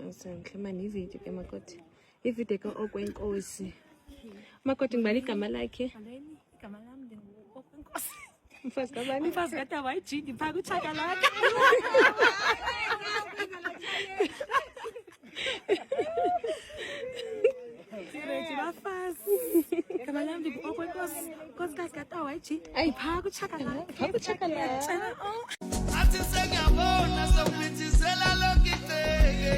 Awusanhle mani ividiyo ke makoti. Ividiyo ke okwenkosi. Makoti ngibala igama lakhe. Igama lami ndingu-Okwenkosi. Mfazi kabani? Umfazi kaTaba yijidi phaka uchakalaka. Sireji bafazi. Igama lami ndingu-Okwenkosi. Nkosikazi kaTaba yijidi phaka uchakalaka. Phaka uchakalaka. Athi sengiyabona sokuphithizela lokiteke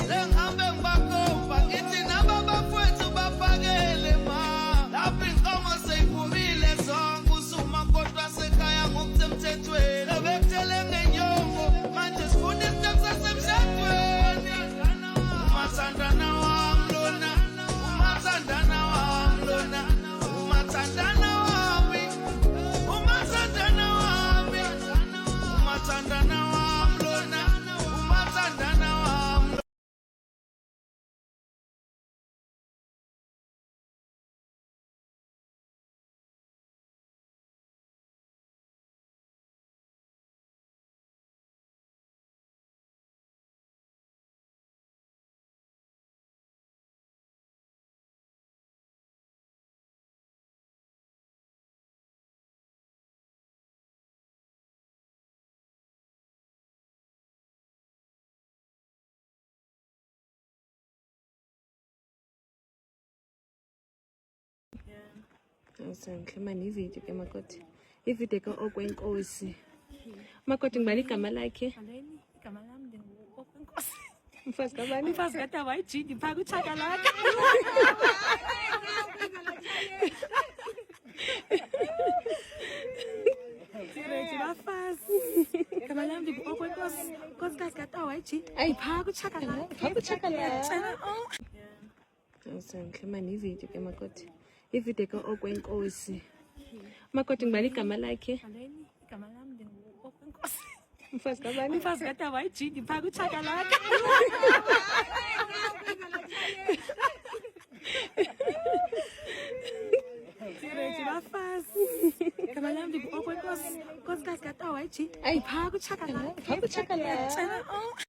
sengihambe ngibakomba ngithi nabo bafowethu bafakele ma lapho inkomo seyiphumile zonke usuma kodwa sekhaya ngokusemthethweni obekutele ngenyongo manje sifuna izinto kusasemshadweni umathandana wami lona umathandana wami lona umathandana wami umathandana wami umathandana wami lona umathandana wami Awusanhle mani ividiyo ke makoti. Ividiyo ke okwenkosi. Makoti ngibala igama lakhe. Igama lami ndingu-Okwenkosi. Mfazi kabani? Umfazi kaTaba yijidi phaka uchakalaka. Sireji bafazi. Igama lami ndingu-Okwenkosi. Nkosikazi kaTaba yijidi phaka uchakalaka. Phaka uchakalaka. Oh. Awusanhle mani ividiyo ke makoti. Ividiyo ke okwenkosi. Makoti ngibala igama lakhe. Igama lami ndingu-Okwenkosi. Mfazi kabani? Umfazi kaTaba yijidi phaka uchakalaka. Sireji bafazi. Igama lami ndingu-Okwenkosi. Nkosikazi kaTaba yijidi phaka uchakalaka. Phaka uchakalaka. Oh.